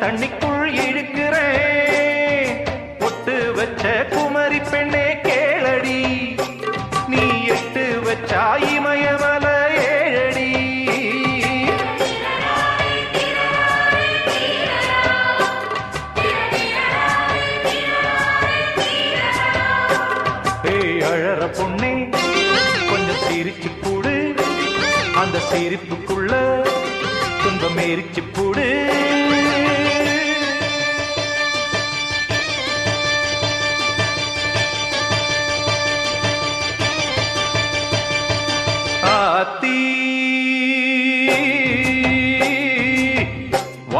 தண்ணிக்குள் இழுக்கிறேன். பொட்டு வச்ச குமரி பெண்ணே கேளடி, நீ எட்டு வச்சா இமயமல ஏழடி. ஏய் அழற பொண்ணே கொஞ்சம் சிரிச்சு போடு, அந்த சிரிப்புக்குள்ள துன்பம் எரிச்சு போடு.